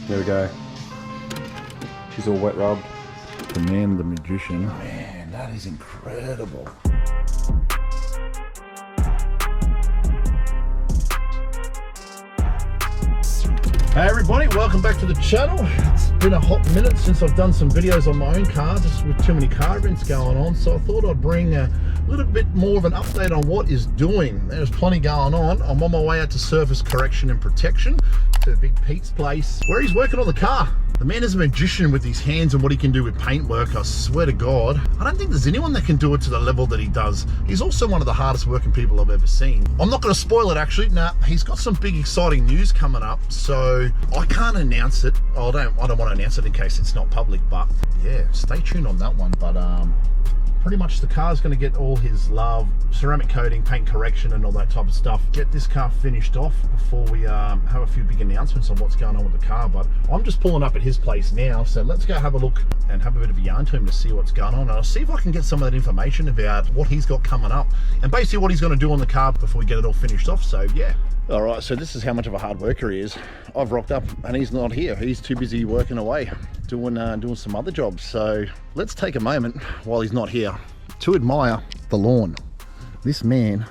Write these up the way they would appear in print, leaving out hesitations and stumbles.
There we go. She's all wet rubbed. The man, the magician. Man, that is incredible. Hey everybody, welcome back to the channel. It's been a hot minute since I've done some videos on my own car, just with too many car events going on, so I thought I'd bring a little bit more of an update on what is doing. There's plenty going on. I'm on my way out to surface correction and protection to Big Pete's place, where he's working on the car. The man is a magician with his hands and what he can do with paintwork, I swear to God. I don't think there's anyone that can do it to the level that he does. He's also one of the hardest working people I've ever seen. I'm not going to spoil it actually. Nah, he's got some big exciting news coming up, so I can't announce it. I don't want to announce it in case it's not public, but yeah, stay tuned on that one. But pretty much the car's going to get all his love, ceramic coating, paint correction and all that type of stuff. Get this car finished off before we have a few big announcements on what's going on with the car. But I'm just pulling up at his place now, so let's go have a look and have a bit of a yarn to him to see what's going on. And I'll see if I can get some of that information about what he's got coming up and basically what he's going to do on the car before we get it all finished off. So yeah. All right, so this is how much of a hard worker he is. I've rocked up and he's not here. He's too busy working away, doing some other jobs. So let's take a moment while he's not here to admire the lawn. This man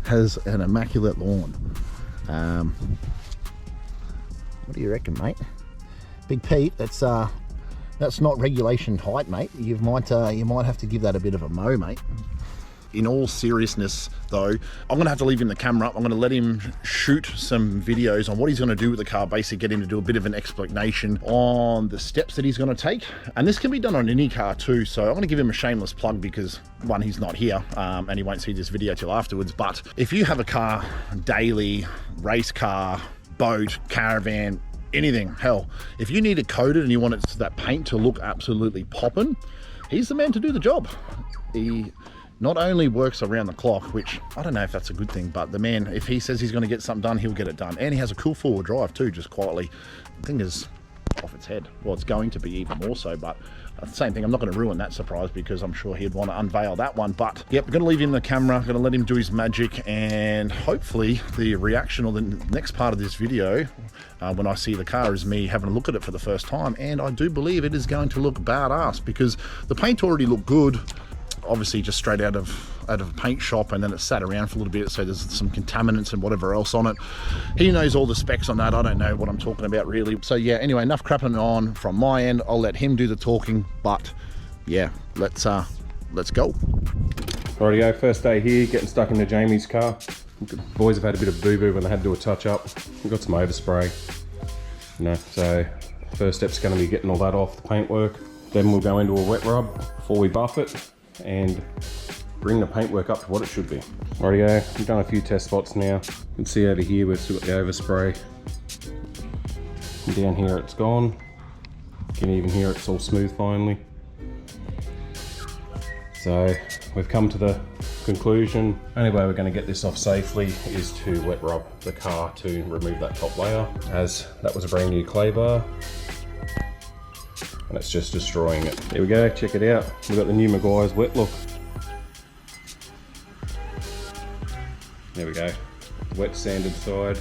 has an immaculate lawn. What do you reckon, mate? Big Pete, that's not regulation height, mate. You might have to give that a bit of a mow, mate. In all seriousness though, I'm gonna have to leave him the camera up. I'm gonna let him shoot some videos on what he's gonna do with the car, basically get him to do a bit of an explanation on the steps that he's gonna take. And this can be done on any car too, so I'm gonna give him a shameless plug because one, he's not here and he won't see this video till afterwards. But if you have a car, daily, race car, boat, caravan, anything, hell, if you need it coated and you want that paint to look absolutely poppin', he's the man to do the job. He not only works around the clock, which I don't know if that's a good thing, but the man, if he says he's going to get something done, he'll get it done. And he has a cool four-wheel drive too, just quietly. The thing is off its head. Well, it's going to be even more so, but same thing. I'm not going to ruin that surprise because I'm sure he'd want to unveil that one. But yep, we're going to leave him the camera, going to let him do his magic, and hopefully the reaction or the next part of this video when I see the car is me having a look at it for the first time. And I do believe it is going to look badass because the paint already looked good. Obviously just straight out of a paint shop, and then it sat around for a little bit, so there's some contaminants and whatever else on it. He knows all the specs on that. I don't know what I'm talking about really. So yeah, anyway, enough crapping on from my end. I'll let him do the talking, but yeah, let's go. Rightio, first day here, getting stuck into Jamie's car. The boys have had a bit of boo-boo when they had to do a touch-up. We've got some overspray, so first step's going to be getting all that off, the paintwork. Then we'll go into a wet rub before we buff it and bring the paintwork up to what it should be. Rightio, we've done a few test spots now. You can see over here we've still got the overspray. And down here it's gone. You can even hear it's all smooth finally. So we've come to the conclusion. Only way we're going to get this off safely is to wet rub the car to remove that top layer, as that was a brand new clay bar. And it's just destroying it. There we go, check it out. We've got the new Maguire's wet look. There we go, wet sanded side.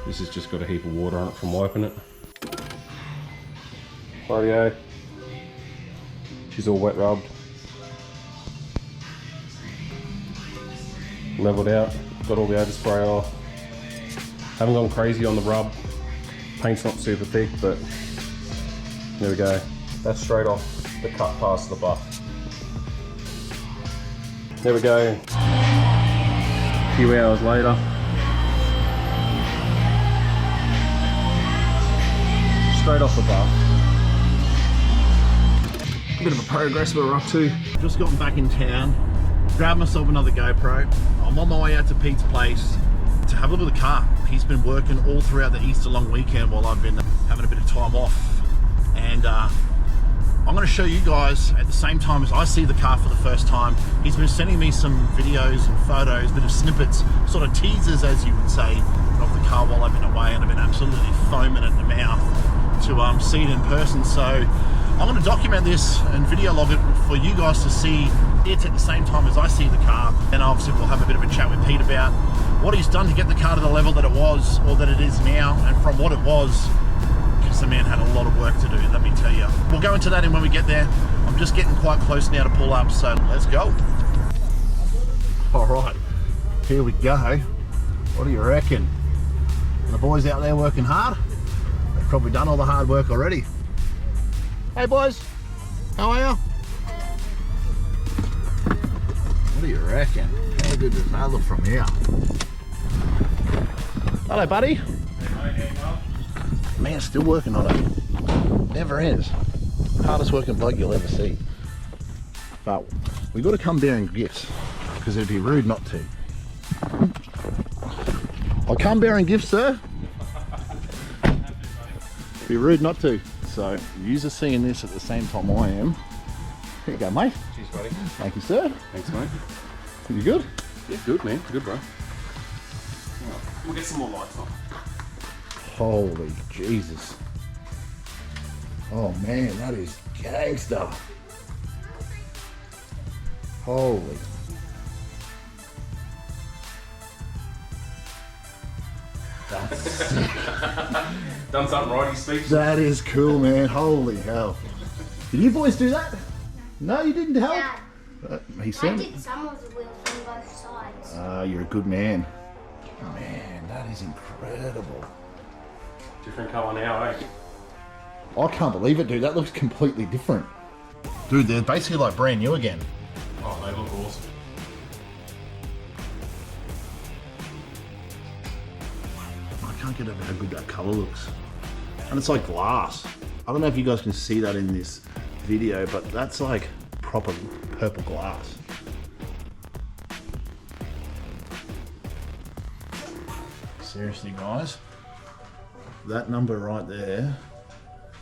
This has just got a heap of water on it from wiping it. Rightio, she's all wet rubbed. Leveled out, got all the overspray off. Haven't gone crazy on the rub. Paint's not super thick, but there we go. That's straight off the cut past the buff. There we go. A few hours later. Straight off the buff. A bit of a progress we're up to. Just gotten back in town, grabbed myself another GoPro. I'm on my way out to Pete's place to have a look at the car. He's been working all throughout the Easter long weekend while I've been having a bit of time off, and I'm going to show you guys at the same time as I see the car for the first time. He's been sending me some videos and photos, bit of snippets, sort of teasers as you would say, of the car while I've been away, and I've been absolutely foaming at the mouth to see it in person. So I'm going to document this and video log it for you guys to see it at the same time as I see the car, and obviously we'll have a bit of a chat with Pete about what he's done to get the car to the level that it was, or that it is now, and from what it was, because the man had a lot of work to do, let me tell you. We'll go into that in when we get there. I'm just getting quite close now to pull up, so let's go. All right, here we go. What do you reckon? The boys out there working hard? They've probably done all the hard work already. Hey boys, how are you? What do you reckon? How good does that look from here? Hello, buddy. Hey, Man, still working on it. Never ends. Hardest working bloke you'll ever see. But we got to come bearing gifts, because it'd be rude not to. I come bearing gifts, sir. Be rude not to. So, yous are seeing this at the same time I am. Here you go, mate. Cheers, buddy. Thank you, sir. Thanks, mate. You good? Yeah, good, man. Good, bro. We'll get some more lights on. Holy Jesus. Oh man, that is gangster. Holy. That's sick. Done something right, he speaks. That is cool, man. Holy hell. Did you boys do that? No, you didn't help? Dad, He I said. did some of the wheels on both sides. You're a good man. Man, that is incredible. Different colour now, eh? I can't believe it, dude. That looks completely different. Dude, they're basically like brand new again. Oh, they look awesome. I can't get over how good that colour looks. And it's like glass. I don't know if you guys can see that in this video, but that's like proper purple glass. Seriously, guys. That number right there,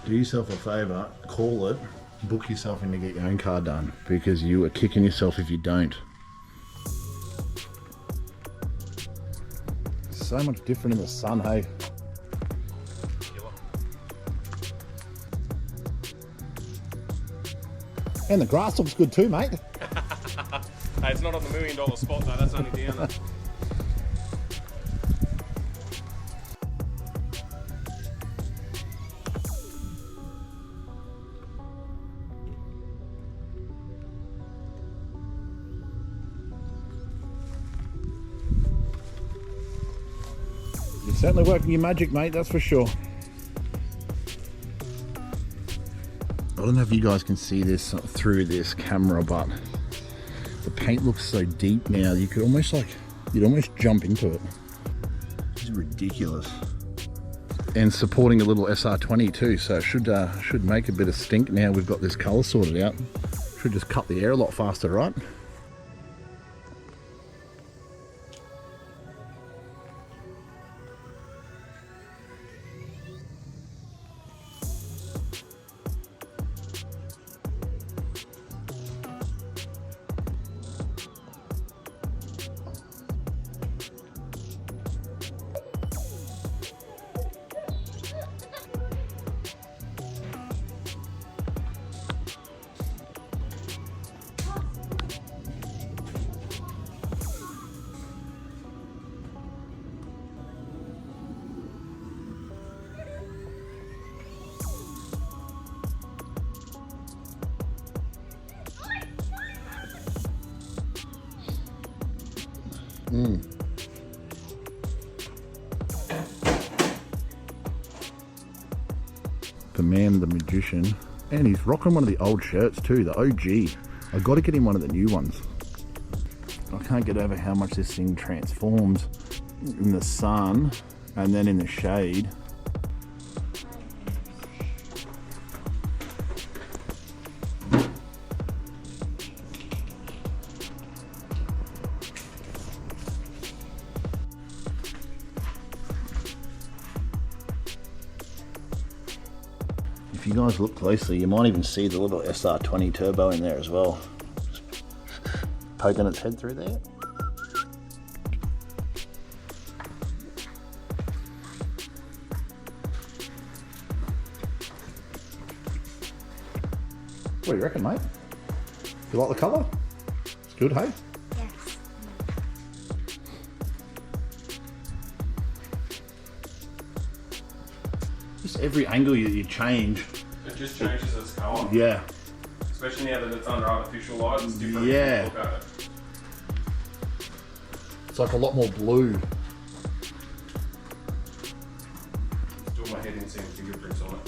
do yourself a favour, call it, book yourself in to get your own car done, because you are kicking yourself if you don't. So much different in the sun, hey? And the grass looks good too, mate. Hey, it's not on the $1 million spot though, that's only down there. You're certainly working your magic, mate, that's for sure. I don't know if you guys can see this through this camera, but the paint looks so deep now, you could almost you'd almost jump into it. It's ridiculous. And supporting a little SR20 too, so it should make a bit of stink now we've got this colour sorted out. Should just cut the air a lot faster, right? The man, the magician, and he's rocking one of the old shirts too, the OG. I got to get him one of the new ones. I can't get over how much this thing transforms in the sun and then in the shade. If you guys look closely, you might even see the little SR20 turbo in there as well. Just poking its head through there. What do you reckon, mate? You like the colour? It's good, hey? Yes. Just every angle you change. It just changes its colour. Yeah. Especially now that it's under artificial light, it's different. Yeah. Look at it. It's like a lot more blue. Still my head in seeing fingerprints on it.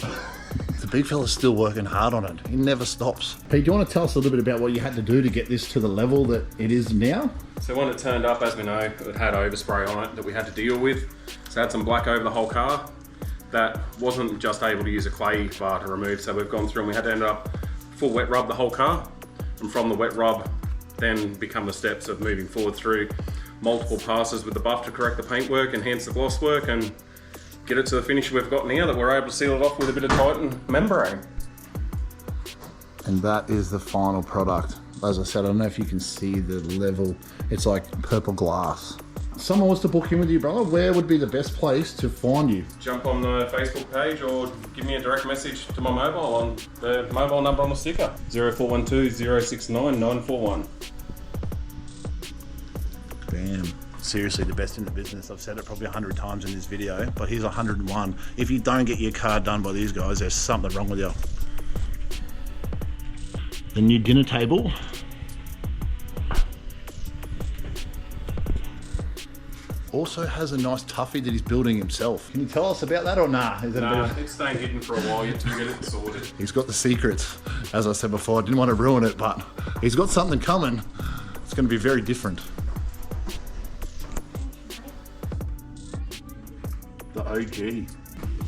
The big fella's still working hard on it. He never stops. Pete, do you want to tell us a little bit about what you had to do to get this to the level that it is now? So when it turned up, as we know, it had overspray on it that we had to deal with. So it had some black over the whole car. That wasn't just able to use a clay bar to remove, so we've gone through and we had to end up full wet rub the whole car. And from the wet rub, then become the steps of moving forward through multiple passes with the buff to correct the paintwork, enhance the gloss work, and get it to the finish we've got now that we're able to seal it off with a bit of Titan membrane. And that is the final product. As I said, I don't know if you can see the level. It's like purple glass. Someone wants to book in with you, brother. Where would be the best place to find you? Jump on the Facebook page or give me a direct message to my mobile on the mobile number on the sticker. 0412 069 941. Bam. Seriously, the best in the business. I've said it probably 100 times in this video, but he's 101. If you don't get your car done by these guys, there's something wrong with you. The new dinner table. Also has a nice tuffy that he's building himself. Can you tell us about that or nah? Is it Nah, it's staying hidden for a while yet to get it sorted. He's got the secrets. As I said before, I didn't want to ruin it, but he's got something coming. It's going to be very different. The OG.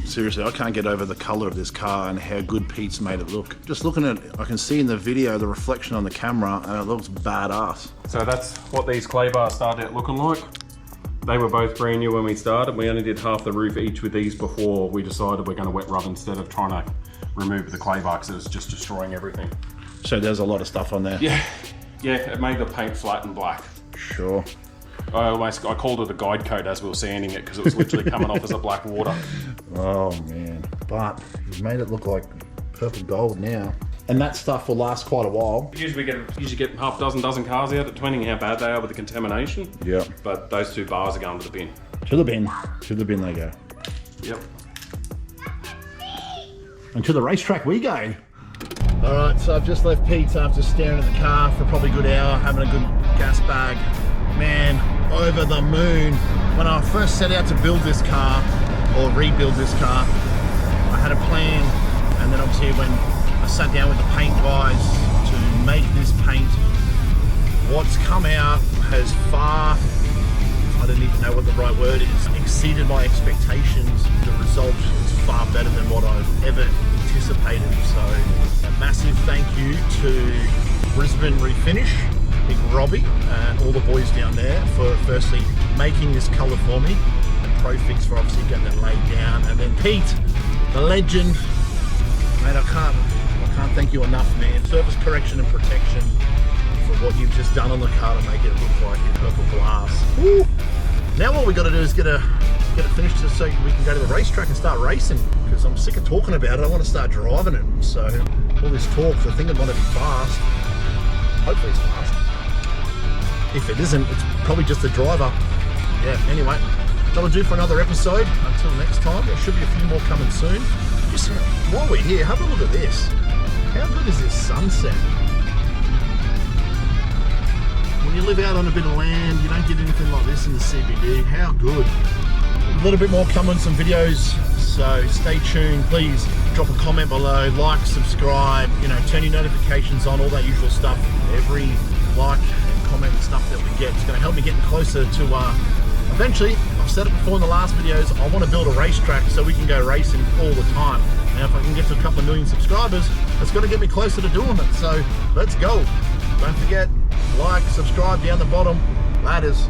Seriously, I can't get over the colour of this car and how good Pete's made it look. Just looking at it, I can see in the video the reflection on the camera and it looks badass. So that's what these clay bars started out looking like. They were both brand new when we started. We only did half the roof each with these before we decided we're going to wet rub instead of trying to remove the clay bar because it was just destroying everything. So there's a lot of stuff on there. Yeah, it made the paint flat and black. Sure. I called it a guide coat as we were sanding it because it was literally coming off as a black water. Oh man, but he's made it look like purple gold now. And that stuff will last quite a while. Usually get half dozen cars out, depending how bad they are with the contamination. Yeah. But those two bars are going to the bin. To the bin. To the bin they go. Yep. And to the racetrack we go. All right, so I've just left Pete's after staring at the car for probably a good hour, having a good gas bag. Man, over the moon. When I first set out to build this car, or rebuild this car, I had a plan, and then obviously when I sat down with the paint guys to make this paint, what's come out has far, I don't even know what the right word is, exceeded my expectations. The result is far better than what I've ever anticipated. So a massive thank you to Brisbane Refinish, Big Robbie and all the boys down there for firstly making this colour for me, and Profix for obviously getting it laid down, and then Pete, the legend. Mate, I can't thank you enough, man. Surface correction and protection for what you've just done on the car to make it look like in purple glass. Woo. Now all we got to do is get it finished so we can go to the racetrack and start racing, because I'm sick of talking about it. I want to start driving it. So all this talk, I think it might be fast. Hopefully it's fast. If it isn't, it's probably just the driver. Yeah, anyway, that'll do for another episode. Until next time, there should be a few more coming soon. Just while we're here, have a look at this. How good is this sunset? When you live out on a bit of land, you don't get anything like this in the CBD. How good. A little bit more coming, some videos, so stay tuned. Please drop a comment below, like, subscribe, turn your notifications on, all that usual stuff. Every like and comment and stuff that we get is going to help me getting closer to eventually, I've said it before in the last videos, I want to build a racetrack so we can go racing all the time. Now if I can get to a couple of million subscribers, that's going to get me closer to doing it. So let's go. Don't forget, like, subscribe down the bottom. Ladders.